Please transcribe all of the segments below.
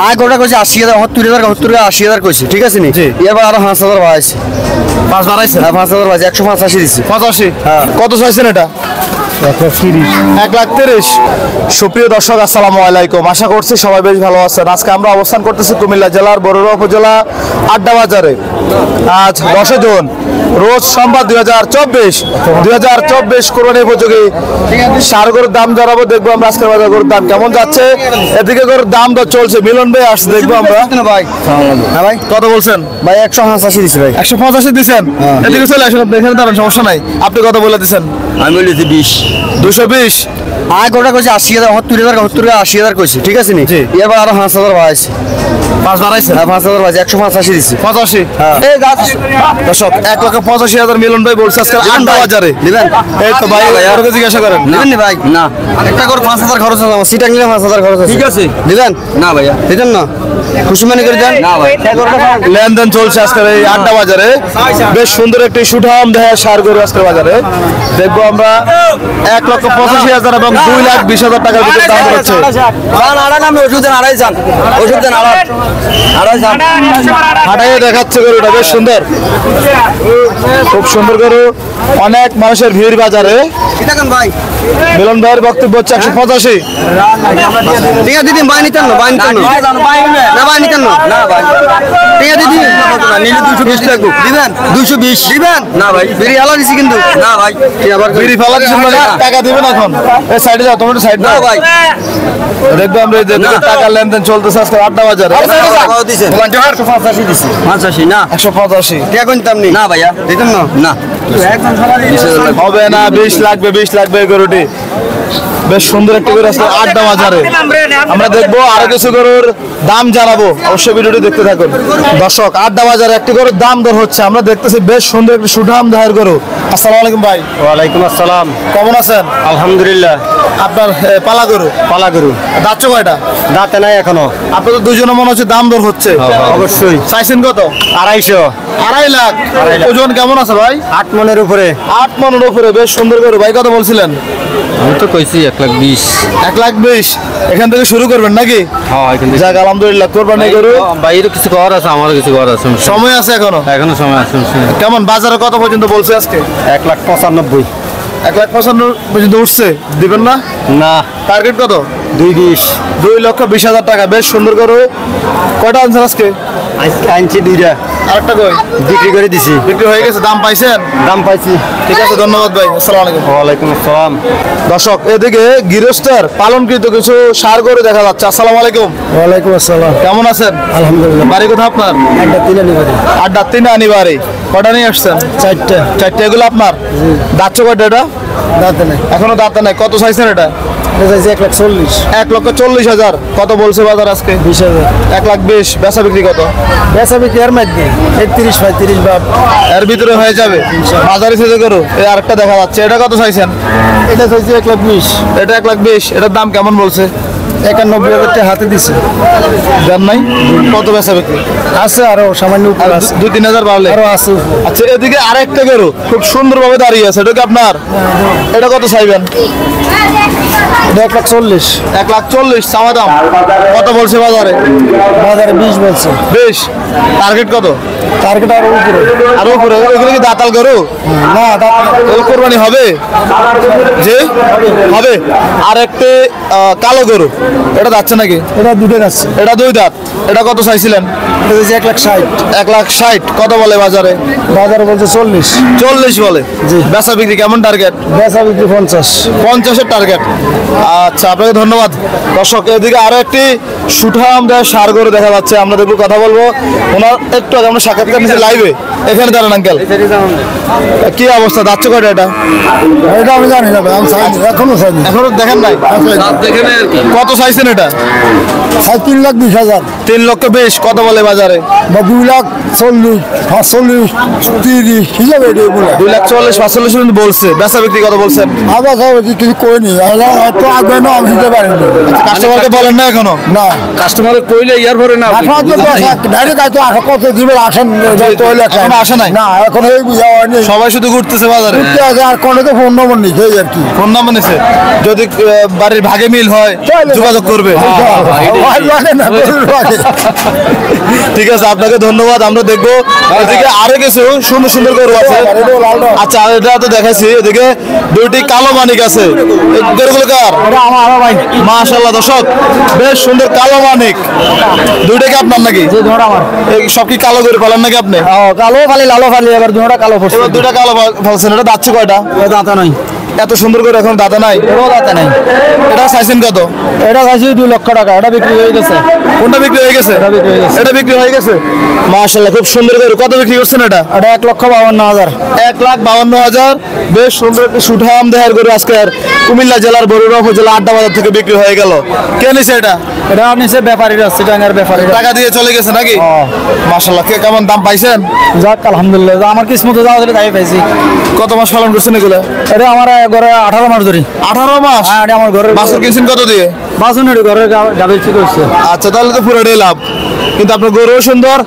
আয় গোটা কইছে 80,000 70,000 80,000 কইছে ঠিক আছে নি এবার আরো 5,000 বাড়াইছে 5 বাড়াইছে হ্যাঁ 5,000 বাড়াইছে 185 দিছি 85 হ্যাঁ কত চাইছেন এটা 1,30,000 সুপ্রিয় দর্শক আসসালামু আলাইকুম আশা করছি সবাই বেশ ভালো আছেন আজকে আমরা অবস্থান করতেছি কুমিল্লা জেলার বরুড়া উপজেলা আড্ডা বাজারে আজ 10 জুন রোজ সোমবার 2024 কোরবানি উপযোগী ষাঁড় গরুর দাম জানাবো দেখবো আমরা আজকের বাজার গরুর দাম কেমন যাচ্ছে এদিকে গরুর দাম তো চলছে মিলন ভাই আসছে দেখবো আমরা ভাই হ্যাঁ ভাই কত বলছেন ভাই 185 দিছি ভাই 185 দিছেন এদিকে চলে আসেন আপনি এখানে দাঁড়ান সমস্যা নাই আপনি কত বলে দিছেন আমি বলেছি 220 আয় গোটা কইছে 80,000 70,000 80,000 কইছে ঠিক আছে নি এবার আরো 5,000 বাড়াইছে 5 বাড়াইছে হ্যাঁ 5,000 বাড়াইছে 185 দিছি 85 হ্যাঁ এই দর্শক 1,85,000 মিলন ভাই বলছে আজকে আড্ডা বাজারে দিবেন এই তো ভাই আর জিজ্ঞাসা করেন দিবেন নি ভাই না একটা করে 5,000 খরচ আছে আমার সিটা নিলে 5,000 খরচ আছে ঠিক আছে দিবেন না ভাইয়া দিবেন না খুশি মনে করে দেন না ভাই লেনদেন চলছে আজকের এই আড্ডা বাজারে বেশ সুন্দর একটি সুঠাম দেহের ষাঁড় গরু আজকের বাজারে দেখবো আমরা 1,85,000 এবং 2,20,000 টাকার ভিতরে দাম হচ্ছে হাঁটাইয়ে দেখাচ্ছে গরুটা বেশ সুন্দর খুব সুন্দর গরু অনেক মানুষের ভিড় বাজারে মিলন ভাইয়ের বক্তব্য হচ্ছে 185 ঠিক আছে দিদি ভাই নিতেন না ভাই নিতেন না ভাই নিতেন না ঠিক আছে দিদি নিলে 220 লাগবে দিবেন 220 দিবেন না ভাই বিড়ি আলা দিছি কিন্তু না ভাই আবার বিড়ি ফালা দিছেন মানে টাকা দিবেন এখন এই সাইডে যাও তোমরা সাইড দাও ভাই দেখবো আমরা এই যে টাকা লেনদেন চলতেছে আজকে আড্ডা বাজারে কত দিছেন 185 দিছি 85 না 185 টাকা কোনতাম নি না ভাইয়া দিতেন না না হবে না 20 লাগবে এই গরুটি বেশ সুন্দর একটা গরু আছে আড্ডা বাজারে আমরা দেখবো আরো কিছু গরুর দাম জানাবো অবশ্যই ভিডিওটি দেখতে থাকুন দর্শক আড্ডা বাজারে একটি গরুর দাম দর হচ্ছে আমরা দেখতেছি বেশ সুন্দর একটি সুঠাম দেহের গরু আসসালামু আলাইকুম ভাই ওয়ালাইকুম আসসালাম কেমন আছেন আলহামদুলিল্লাহ আপনার পালা গরু দাঁত কয়টা দাঁতে নাই এখনো আপনাদের দুজনে মনে হচ্ছে দাম দর হচ্ছে অবশ্যই চাইছেন কত 250 2.5 লাখ ওজন কেমন আছে ভাই 8 মনের উপরে 8 মনের উপরে বেশ সুন্দর গরু ভাই কত বলছিলেন আমি তো কইছি 120 1,20,000 এখান থেকে শুরু করবেন নাকি হ্যাঁ এখান থেকে যাক আলহামদুলিল্লাহ কোরবানি গরু বাইরে কিছু করার আছে আমারও কিছু করার আছে সময় আছে এখনো সময় আছে কেমন বাজারে কত পর্যন্ত বলছে আজকে 1,95 1,95,000 পর্যন্ত উঠছে দিবেন না না টার্গেট কত 2,20 টাকা বেশ সুন্দর গরু কয়টা আনছেন আজকে আনছি দুইটা আরেকটা কই বিক্রি করে দিছি বিক্রি হয়ে গেছে দাম পাইছেন দাম পাইছি ঠিক আছে ধন্যবাদ ভাই আসসালামু আলাইকুম ওয়ালাইকুম আসসালাম দর্শক এদিকে গৃহস্থের পালনকৃত কিছু ষাঁড় গরু দেখা যাচ্ছে আসসালামু আলাইকুম ওয়ালাইকুম আসসালাম কেমন আছেন আলহামদুলিল্লাহ বাড়ি কোথা আপনার আড্ডা 3 আনিবারে কটা নিয়ে আসছেন 4টে এগুলো আপনার দাঁত কয়টা এটা দাঁতে নাই এখনো দাঁতে নাই কত চাইছেন এটা 1,40,000 কত বলছে বাজার আজকে 20,000 1,20,000 বেচা বিক্রি কত বেচা বিক্রি এর মধ্যে 31-35 বাপ এর ভিতরে হয়ে যাবে বাজারে সেজে করো এই আরেকটা দেখা যাচ্ছে এটা কত চাইছেন এটা চাইছি 1,20,000 এটা 1,20,000 এটার দাম কেমন বলছে 91,000 টাকা হাতে দিছে দাম নাই কত বেচা বিক্রি আছে আরো সামান্য উপর আছে 2-3,000 বাড়লে আরো আছে আচ্ছা এদিকে আরেকটা গরু খুব সুন্দরভাবে দাঁড়িয়ে আছে এটা কি আপনার এটা কত চাইবেন 1,40,000 1,40,000 চাওয়া দাম কত বলছে বাজারে 20 বলছে 20 টার্গেট কত টার্গেট আরো উপরে এগুলো কি দাঁতাল গরু না এগুলো কোরবানি হবে যে হবে আর একটা কালো গরু এটা যাচ্ছে নাকি এটা দুটো আছে এটা 2 দাঁত এটা কত চাইছিলেন এটা 1,60,000 1,60,000 কত বলে বাজারে বলছে 40 বলে জি বেচা বিক্রি কেমন টার্গেট বেচা বিক্রি 50-এর টার্গেট আচ্ছা আপনাকে ধন্যবাদ দর্শক এদিকে আরো একটি সুঠাম দেয় ষাঁড় গরু দেখা যাচ্ছে আমরা দেখবো কথা বলবো ওনার একটু আগে আমরা সাক্ষাৎকার নিয়েছি লাইভে এখানে দাঁড়ান আঙ্কেল কি অবস্থা যাচ্ছে কয়টা এটা আমি জানি না এখনো দেখেন নাই কত চাইছেন এটা 3,20,000 3,20,000 কত বলে বাজারে বা 2,40,000 45,000 30 হিসাবে 2,40,000 বলছে বেচা বিক্রি কত বলছেন আবার কিছু করিনি এত আগে না আমি দিতে পারিনি কাস্টমারকে বলেন না এখনো না কাস্টমার কইলে ইয়ার ভরে না ডাইরেক্ট তো কত দিবেন আসেন এখনো আসে নাই? না এখন এই বুঝা হয়নি সবাই শুধু ঘুরতেছে বাজারে। ঘুরতে আছে আর কোনো তো ফোন নম্বর নেই সেই আর কি ফোন নাম্বার নিছে, যদি বাড়ির ভাগে মিল হয় যোগাযোগ করবে। ঠিক আছে, আপনাকে ধন্যবাদ। আমরা দেখবো এদিকে আরো কিছু সুন্দর সুন্দর গরু আছে। আচ্ছা, এটা তো দেখাচ্ছি, এদিকে দুইটি কালো মানিক আছে। এই গরুগুলো কার? মাশাআল্লাহ দর্শক, বেশ সুন্দর কালো মানিক। দুইটা কি আপনার নাকি? এই সব কি কালো গরু পালেন নাকি আপনি? কালো ফালি লালো ফালি এবার দুটা কালো পড়ছে। এবার দুইটা কালো ফেলছেন, এটা দাচ্ছে কয়টা? দাঁতা নাই, এত সুন্দর করে এখন দাদা নাই, এটাও দাঁতা নাই। এটা চাইছেন কত? এটা চাইছি 2 লক্ষ টাকা, এটা বিক্রি হয়ে গেছে। কোনটা বিক্রি হয়ে গেছে? এটা বিক্রি হয়ে গেছে। মাশাআল্লাহ, খুব সুন্দর করে। কত বিক্রি করছেন এটা? এটা 1,52,000। 1,52,000। বেশ সুন্দর একটি সুঠাম দেহের গরু আজকে কুমিল্লা জেলার বরুড়া উপজেলা আড্ডা বাজার থেকে বিক্রি হয়ে গেল। কে নিছে এটা? এটা নিচে ব্যাপারীরা, চিটাঙ্গার ব্যাপারীরা টাকা দিয়ে চলে গেছে নাকি? মাশাআল্লাহ, কে কেমন দাম পাইছেন? যাক আলহামদুলিল্লাহ, আমার কিসমতে যাওয়া ধরে তাই পাইছি। কত মাস পালন করছেন এগুলো? এটা আমার ঘরে 18 মাস ধরে। 18 মাস? হ্যাঁ, এটা আমার ঘরের বাছুর কিনছেন কত দিয়ে? বাসনের ঘরের গাবে ঠিক হচ্ছে। আচ্ছা, তাহলে তো পুরোটাই লাভ। কিন্তু আপনার গরু সুন্দর,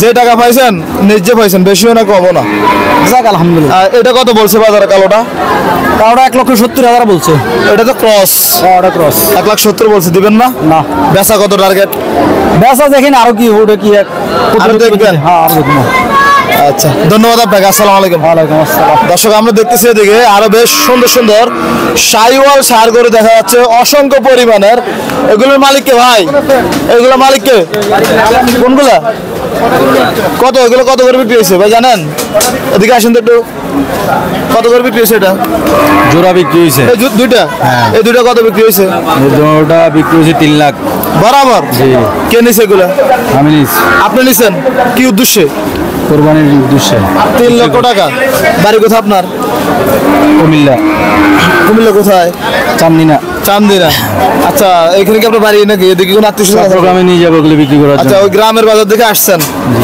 যে টাকা পাইছেন নিজে পাইছেন, বেশিও না কমও না। যাক আলহামদুলিল্লাহ। এটা কত বলছে বাজারে কালোটা? ওটা 1,70,000 বলছে। এটা তো ক্রস। ওটা ক্রস। 1,70,000 বলছে, দিবেন না? না। বেচা কত টার্গেট? বেচা দেখেন আরো কি ওটা কি আরো দেখবেন? হ্যাঁ, আর দেখবো। আচ্ছা, ধন্যবাদ আপনাকে। আসসালামু আলাইকুম। ওয়ালাইকুম আসসালাম। দর্শক, আমরা দেখতেছি এদিকে আরো বেশ সুন্দর সুন্দর সাইওয়াল ষাঁড় গরু দেখা যাচ্ছে অসংখ্য পরিমাণের। এগুলোর মালিককে ভাই? এগুলোর মালিককে? কোনগুলা? কত এগুলো কত করে বিক্রি হয়েছে ভাই জানেন? এদিকে আসেন তো একটু। কত করে বিক্রি হয়েছে এটা? জোড়া বিক্রি হয়েছে এই দুইটা? এই দুইটা কত বিক্রি হয়েছে? ওটা বিক্রি হয়েছে 3 লাখ বরাবর? কে নিছে এগুলা? আমি নিচ্ছি আপনি নিছেন কি উদ্দেশ্যে? কোরবানির উদ্দেশ্যে। 3 লক্ষ টাকা। বাড়ি কোথায় আপনার? কুমিল্লা। কুমিল্লা কোথায়? চান্দিনা। চান্দিনা। আচ্ছা, এখানে কি আপনার বাড়ি নাকি? এদিকে কোন আত্মীয় প্রোগ্রামে নিয়ে যাবো ওগুলো বিক্রি করার আচ্ছা, জন্য। ওই গ্রামের বাজার দেখে আসছেন।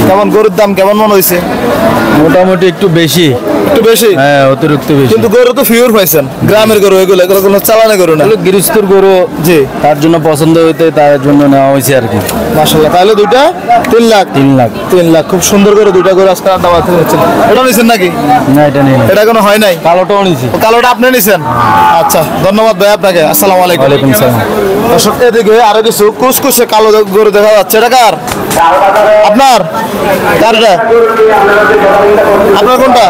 কেমন গরুর দাম কেমন মনে হয়েছে? মোটামুটি একটু বেশি। একটু বেশি? হ্যাঁ, অতিরিক্ত বেশি। কিন্তু গরু তো ফিউর পাইছেন। গ্রামের গরু এগুলো কোনো চালানো গরু না। গৃহস্থর গরু, জি, তার জন্য পছন্দ হইতে তার জন্য নেওয়া হয়েছে আর কি। মাশাআল্লাহ। তাহলে দুইটা 3 লাখ। 3 লাখ। 3 লাখ। খুব সুন্দর করে দুইটা গরু আজকে আড্ডা বাজার থেকে নিচ্ছেন। এটা নিছেন নাকি? না, এটা নেই। এটা কোনো হয় নাই? কালোটাও নিছি। কালোটা আপনি নিছেন? আচ্ছা, ধন্যবাদ ভাই আপনাকে। আসসালামু আলাইকুম। ওয়ালাইকুম সালাম। দর্শক, এদিকে আরো কিছু কুচকুচে কালো গরু দেখা যাচ্ছে। এটা কার? আপনার? কার এটা? আপনার কোনটা?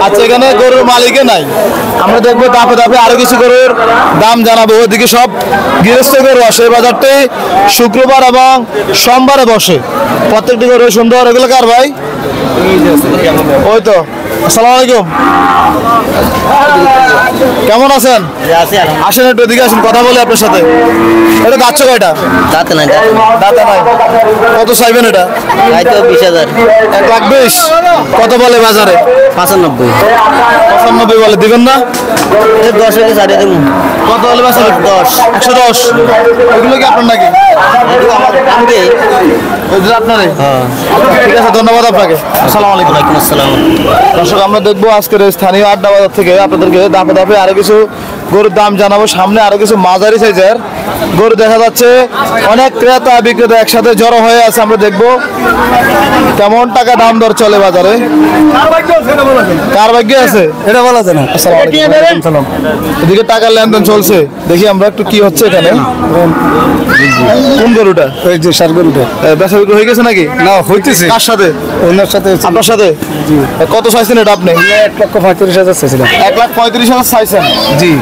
আচ্ছা, এখানে গরুর মালিকে নাই। আমরা দেখবো ধাপে ধাপে আরো কিছু গরুর দাম জানাবো। ওইদিকে সব গৃহস্থ গরু আসে। এই বাজারটি শুক্রবার এবং সোমবারে বসে। প্রত্যেকটি গরু সুন্দর। এগুলো কার ভাই? ওই তো। আসসালামু আলাইকুম। কেমন আছেন? আসেন একটু এদিকে আসেন, কথা বলি আপনার সাথে। এটা দাচ্ছে কয়টা? দাঁত নাই। দাদা নাই। কত চাইবেন এটা? 20,000। 1,20,000। কত বলে বাজারে? 95। 95 বলে, দিবেন না? 10 হলে ছাড়িয়ে দেবো। কত বলে বাজারে? 10। 110। এগুলো কি আপনার নাকি? এগুলো আপনারই? ঠিক আছে, ধন্যবাদ আপনাকে। আসসালামু আলাইকুম। ওয়ালাইকুম আসসালাম। দর্শক, আমরা দেখবো আজকের এই স্থানীয় আড্ডা বাজার থেকে আপনাদেরকে ধাপে ধাপে আরো কিছু গরুর দাম জানাবো। সামনে আরো কিছু মাঝারি সাইজের গরু দেখা যাচ্ছে। অনেক ক্রেতা বিক্রেতা একসাথে জড়ো হয়ে আছে। আমরা দেখবো কেমন টাকা দাম দর চলে বাজারে। কার ভাগ্যে আছে এটা বলা যায় না। এদিকে টাকার লেনদেন চলছে। দেখি আমরা একটু কি হচ্ছে এখানে। কোন গরুটা? ওই যে সার গরুটা। বেচা বিক্রি হয়ে গেছে নাকি? না, হইতেছে। কার সাথে? ওনার সাথে। আপনার সাথে? কত চাইছেন এটা আপনি? 1,35,000 চাইছিলাম। 1,35,000 চাইছেন? জি।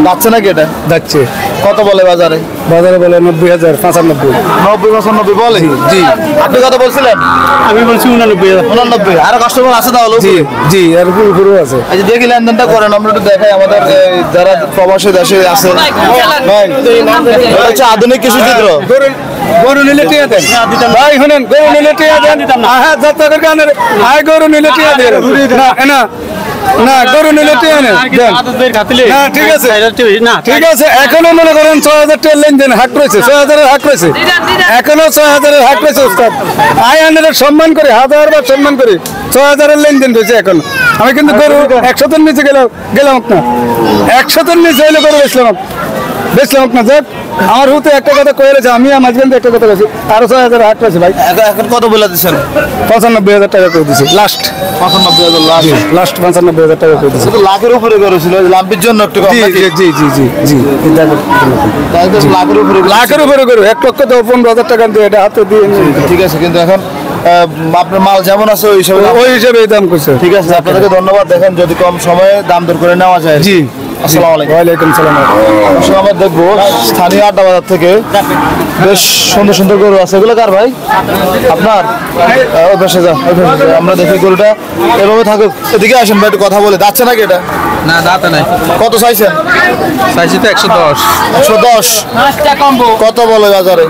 যাচ্ছে নাকি এটা? যাচ্ছে। কত বলে বাজারে? বাজারে বলে 90,000, 95। 90-95 বলে? জি। আপনি কত বলছিলেন? আমি বলছি 89,000। 89। আরো কাস্টমার আছে তাহলে? জি জি, আর গরু আছে। আচ্ছা, দেখি লেনদেনটা করেন, আমরা একটু দেখাই আমাদের যারা প্রবাসী দেশে আছে। এটা হচ্ছে আধুনিক কৃষি চিত্র। গরু নিলে টিয়া দেন ভাই, শুনেন, গরু নিলে টিয়া দেন। হ্যাঁ, যাত্রা করে হাই গরু নিলে টিয়া দেন। না না, গরু নিলে টিয়া নেন। না, ঠিক আছে, ঠিক আছে। এখনো মনে করেন 6,000 টাকার লেনদেন হাট রয়েছে, 6,000-এর হাট রয়েছে, এখনো 6,000-এর হাট রয়েছে। উস্তাদ, আই আনের সম্মান করে, 1000-বার সম্মান করে 6,000-এর লেনদেন রয়েছে এখন। আমি কিন্তু গরু 100-এর নিচে গেলাম না, 100-এর নিচে হলে গরু বেচলাম। বেচলাম না যাক আমার হুতে একটা কথা কয়েছে আমি মাঝখান একটা কথা কইছি আরো 6000 হাট আছে ভাই এখন কত বলে দিচ্ছেন? 95000 টাকা করে দিছি লাস্ট 95,000 লাস্ট 95000 টাকা করে দিছি তো লাখের উপরে করেছিল লাম্পির জন্য একটু কম নাকি? জি জি জি জি জি তাই তো লাখের উপরে লাখের উপরে করে 1,15,000 টাকা দিয়ে এটা হাতে দিয়ে ঠিক আছে, কিন্তু এখন আপনার মাল যেমন আছে ওই হিসাবে ওই হিসাবে দাম করছে ঠিক আছে, আপনাদেরকে ধন্যবাদ। দেখেন যদি কম সময়ে দাম দর করে নেওয়া যায়। জি আসসালামু আলাইকুম। ওয়ালাইকুম সালাম অবশ্যই আমরা দেখবো স্থানীয় আড্ডা বাজার থেকে বেশ সুন্দর সুন্দর গরু আছে। এগুলো কার ভাই? আপনার? ওই পাশে যা, ওই পাশে যা। আমরা দেখি গরুটা এভাবে থাকুক। এদিকে আসেন ভাই, একটু কথা বলে। যাচ্ছে নাকি এটা? না দাঁতে নাই কত চাইছেন? চাইছি তো 110 110। কত বলে বাজারে?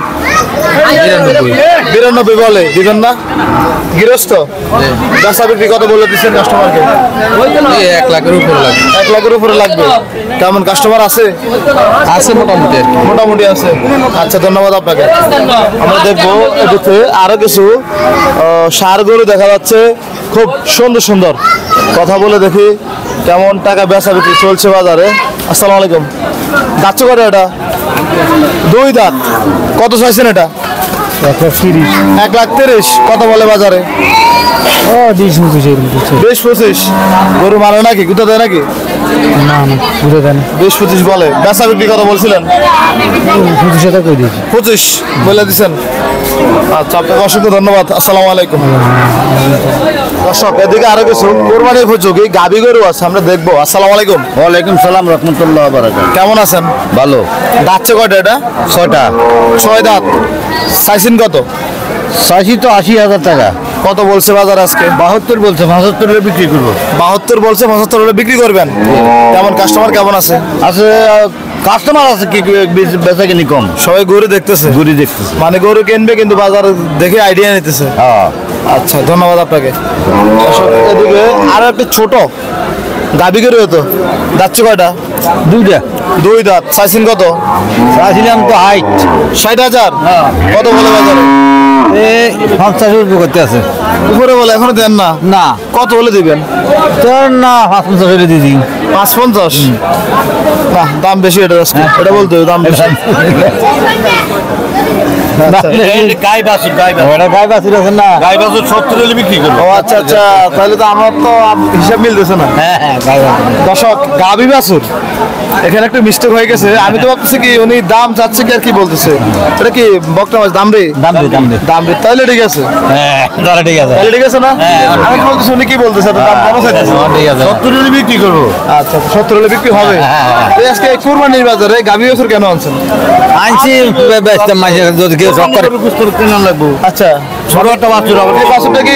92 বলে। দিবেন না? গৃহস্থ বেচা বিক্রি কত বলে দিচ্ছেন কাস্টমারকে? 1 লাখের উপরে লাগে 1 লাখের উপরে লাগবে। কেমন কাস্টমার আছে? আছে মোটামুটি আর কি। মোটামুটি আছে। আচ্ছা, ধন্যবাদ আপনাকে। আমরা দেখবো এদিকে আরো কিছু ষাঁড় গরু দেখা যাচ্ছে, খুব সুন্দর সুন্দর। কথা বলে দেখি কেমন টাকা বেচা বিক্রি চলছে বাজারে। আসসালামু আলাইকুম। যাচ্ছে করে এটা? 2 দাঁত। কত চাইছেন এটা? 1,30,000। কত বলে বাজারে? 20-25। গরু মারে নাকি? গুঁতো দেয় নাকি? 20-25 বলে। বেচা বিক্রি কত বলছিলেন? 25 বলে দিচ্ছেন। আচ্ছা, আপনাকে অসংখ্য ধন্যবাদ। আসসালামু আলাইকুম। দর্শক এদিকে আরো কিছু কোরবানির উপযোগী গাভী গরু আছে, আমরা দেখবো। আসসালামু আলাইকুম। ওয়ালাইকুম সালাম রহমতুল্লাহ বারাকাতুহু। কেমন আছেন? ভালো। দাঁতছে কয়টা এটা? 6টা। 6 দাঁত। চাইছেন কত? চাইছি তো 80,000 টাকা। কত বলছে বাজার আজকে? 72 বলছে, 75 এর বিক্রি করবো। 72 বলছে, 75 হলে বিক্রি করবেন। কেমন কাস্টমার কেমন আছে? আছে কাস্টমার আছে কি বেচা কিনি কম, সবাই গরু দেখতেছে, ঘুরি দেখতেছে। মানে গরু কিনবে কিন্তু বাজার দেখে আইডিয়া নিতেছে। হ্যাঁ আচ্ছা, ধন্যবাদ আপনাকে। এদিকে আরো একটা ছোট গাভী গরু হতো, যাচ্ছে কয়টা? 2টা। 2 দাঁত। চাইছেন কত? চাইছিলাম তো হাইট 60,000। কত বলে বাজারে? 50 উপরে করতে আছে। উপরে বলে, এখনো দেন না? না কত বলে দিবেন? তোর না 55 করে দিদি। 550। না, দাম বেশি এটা আজকে। এটা বলতে হবে দাম বেশি। গাই বাছুর আছে না, গাই বাছুর 70 হলে বিক্রি করবো। ও আচ্ছা আচ্ছা, তাহলে তো আমার তো হিসাব মিলতেছে না। হ্যাঁ গাই বাছুর। দর্শক, গাভী বাছুর এখানে একটা মিস্টেক হয়ে গেছে। আমি তো ভাবতেছি কি উনি দাম চাচ্ছে কি আর কি বলতেছে। এটা কি বকটা মাছ? দাম রে দাম রে, তাহলে ঠিক আছে। হ্যাঁ তাহলে ঠিক আছে। তাহলে ঠিক আছে না? আমি কি বলতেছি, উনি কি বলতেছে? এটা দাম কম চাইতেছে। ঠিক আছে 70 হলে বিক্রি করবো। আচ্ছা, 70 হলে বিক্রি হবে। এই আজকে এই কুরবানির বাজারে গাভী বাছুর কেন আনছেন? আনছি বেচতে মাঝে যদি কেউ শখ করে কিনা লাগবো। আচ্ছা, ছোট একটা বাছুর হবে। এই বাছুরটা কি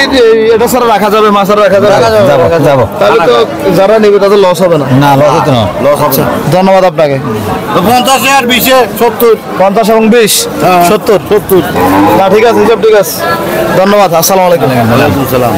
এটা ছাড়া রাখা যাবে? মাছ ছাড়া রাখা যাবে? যাবো। তাহলে তো যারা নেবে তাদের লস হবে না। না লস হতো না, লস হবে না। ধন্যবাদ আপনাকে। 50 আর 20 70। 50 এবং 20 70। না ঠিক আছে, হিসাব ঠিক আছে। ধন্যবাদ। আসসালামু আলাইকুম। ওয়ালাইকুম সালাম।